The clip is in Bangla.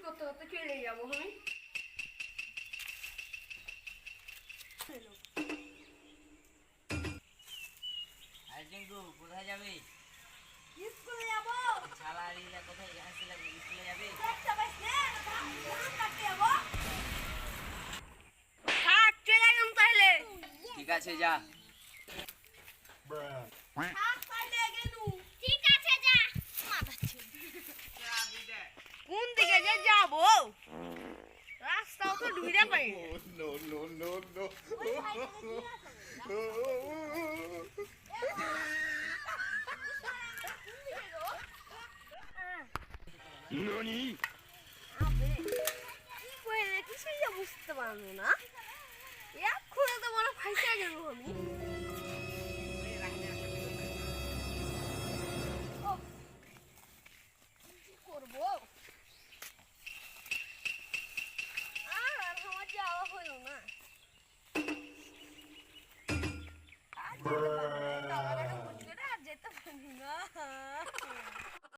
করতে করতে চলে যাবো আমি। জিঙ্কু কোথায় যাবি? স্কুলে যাবো। ছালারিলা কোথায় আসলে স্কুলে যাবি? একটা বাস নে, ধান কাটতে যাবো। থাক, চলে গেলাম তাহলে। ঠিক আছে যা। থাক তাহলে গেলু। ঠিক আছে যা। কোন দিকে যে যাবো? রাস্তাও তো ঢুইরা পাই না। No, no, no, no. NANI? আবে কি কইলে কিছুই যে বুঝতে পারলো না। এক্ষুনি তো মনে ফাইসা গেল আমি। ও, কি করবো? আর আমার যাওয়া হলো না।